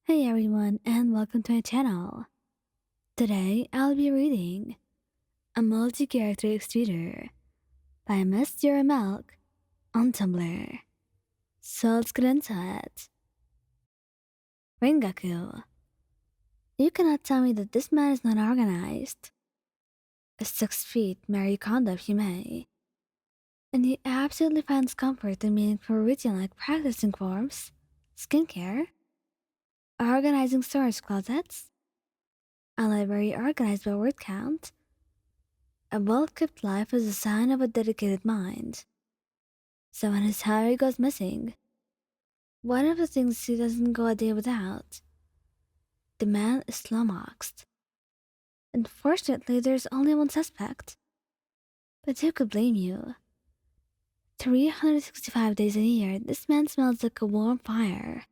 Hey everyone, and welcome to my channel. Today I'll be reading a multi-character extruder by Miss Zero Milk on Tumblr. So let's get into it. Rengoku. You cannot tell me that this man is not organized. A 6 feet Marie Kondo if you may. And he absolutely finds comfort in meaningful routine like practicing forms, skincare, organizing storage closets, a library organized by word count. A well-kept life is a sign of a dedicated mind. So when his Harry goes missing, one of the things he doesn't go a day without, the man is slummoxed. Unfortunately, there's only one suspect. But who could blame you? 365 days a year, this man smells like a warm fire.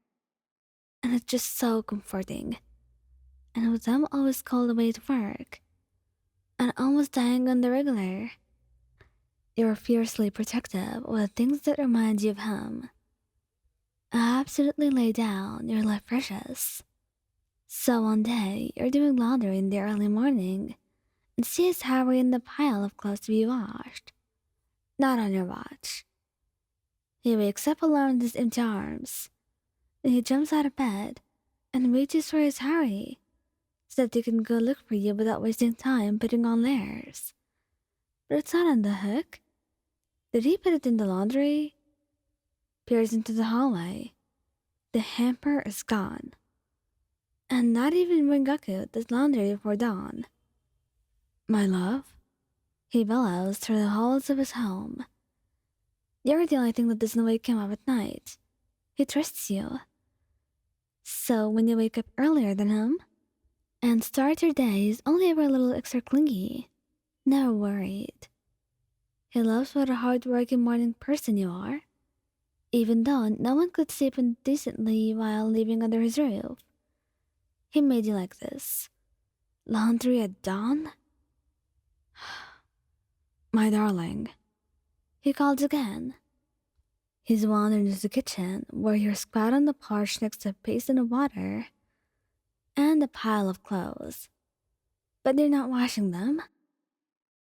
And it's just so comforting. And with them always called away to work, and almost dying on the regular, you're fiercely protective of the things that remind you of him. Absolutely lay down your life precious. So one day, you're doing laundry in the early morning and see his Harry in the pile of clothes to be washed. Not on your watch. He wakes up alone with his empty arms. Then he jumps out of bed and reaches for his Harry so that he can go look for you without wasting time putting on layers. But it's not on the hook. Did he put it in the laundry? Peers into the hallway. The hamper is gone. And not even Rengoku does laundry before dawn. My love? He bellows through the halls of his home. You're the only thing that doesn't wake him up at night. He trusts you. So when you wake up earlier than him and start your day, he's only ever a little extra clingy. Never worried. He loves what a hard-working morning person you are, even though no one could sleep decently while living under his roof. He made you like this. Laundry at dawn? My darling. He called again. He's wandered into the kitchen, where you're squat on the porch next to a basin of water and a pile of clothes. But you're not washing them.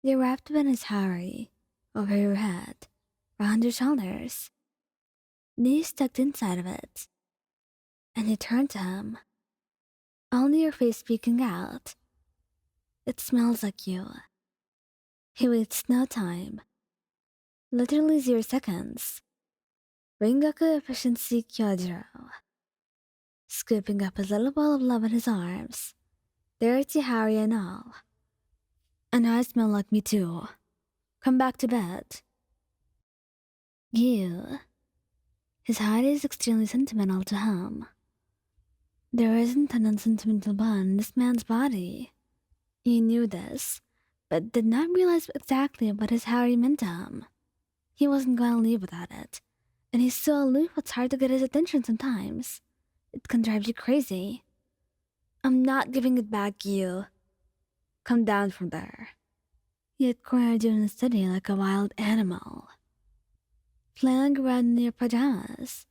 You're wrapped up in his Harry, over your head, round your shoulders, knees tucked inside of it. And you turn to him, only your face peeking out. It smells like you. He waits no time, literally 0 seconds. Rengoku efficiency Kyojuro. Scooping up his little ball of love in his arms, dirty Harry and all. And I smell like me too. Come back to bed. You. His heart is extremely sentimental to him. There isn't an unsentimental bond in this man's body. He knew this, but did not realize exactly what his Harry meant to him. He wasn't going to leave without it, and he's so aloof it's hard to get his attention sometimes. It can drive you crazy. I'm not giving it back, you. Come down from there. He had cornered you in the study like a wild animal, flailing around in your pajamas,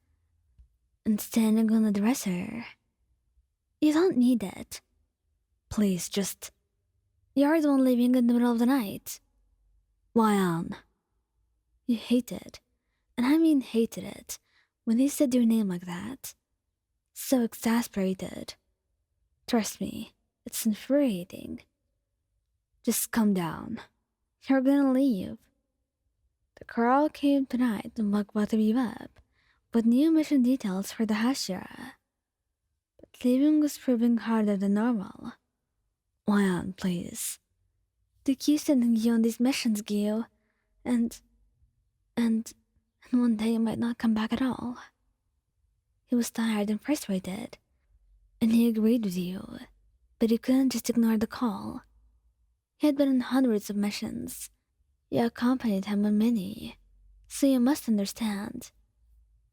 and standing on the dresser. You don't need it. Please, just... You're the one leaving in the middle of the night. Why on? You hated, and I mean hated it, when he said your name like that. So exasperated. Trust me, it's infuriating. Just calm down. You're gonna leave. The Carl came tonight to mug both of you up with new mission details for the Hashira. But leaving was proving harder than normal. Why on, please? They keep sending you on these missions, Giyu, and one day you might not come back at all. He was tired and frustrated, and he agreed with you, but he couldn't just ignore the call. He had been on hundreds of missions. You accompanied him on many, so you must understand.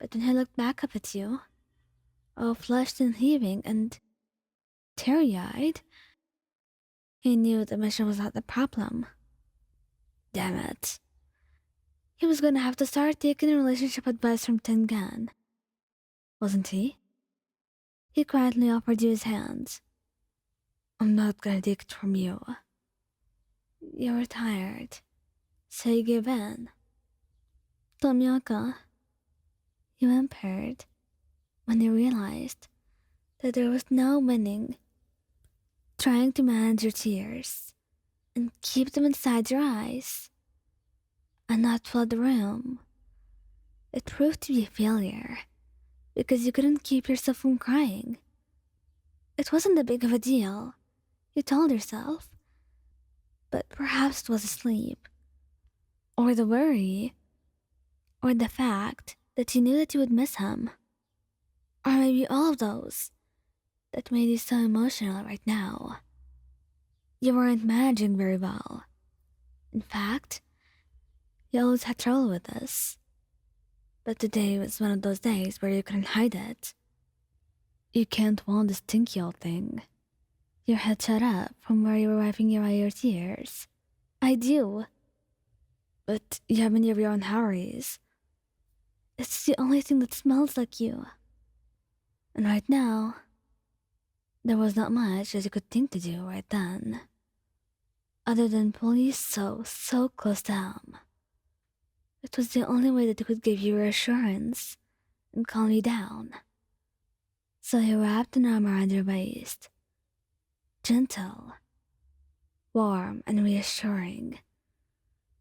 But when he looked back up at you, all flushed and heaving and teary-eyed, he knew the mission was not the problem. Damn it. He was gonna have to start taking relationship advice from Tengen, wasn't he? He quietly offered you his hand. I'm not gonna take it from you. You were tired, so you gave in. Tomioka, you whimpered when you realized that there was no winning, trying to manage your tears and keep them inside your eyes and not flood the room. It proved to be a failure because you couldn't keep yourself from crying. It wasn't that big of a deal, you told yourself, but perhaps it was asleep, or the worry, or the fact that you knew that you would miss him, or maybe all of those that made you so emotional right now. You weren't managing very well. In fact, you always had trouble with this. But today was one of those days where you couldn't hide it. You can't want this stinky old thing. Your head shut up from where you were wiping away your tears. I do. But you have many of your own hurries. It's the only thing that smells like you. And right now, there was not much that you could think to do right then, other than pull you so close to him. It was the only way that he could give you reassurance and calm you down. So he wrapped an arm around your waist, gentle, warm, and reassuring,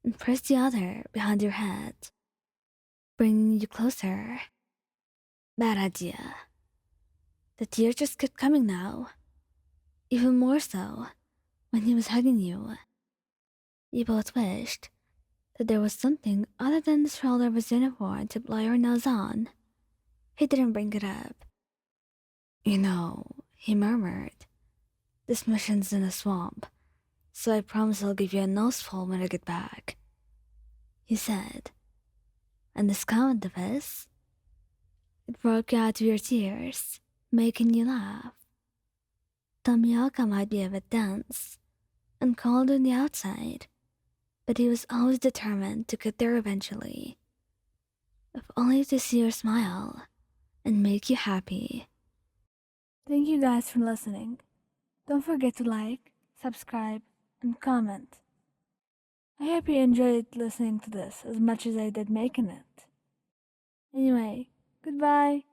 and pressed the other behind your head, bringing you closer. Bad idea. The tears just kept coming now, even more so when he was hugging you. You both wished that there was something other than the shoulder of his uniform to blow your nose on. He didn't bring it up. You know, he murmured, this mission's in a swamp, so I promise I'll give you a noseful when I get back. He said, and this comment of his, it broke you out of your tears, making you laugh. Tomioka might be a bit dense and cold on the outside, but he was always determined to get there eventually, if only to see your smile and make you happy. Thank you guys for listening. Don't forget to like, subscribe, and comment. I hope you enjoyed listening to this as much as I did making it. Anyway, goodbye.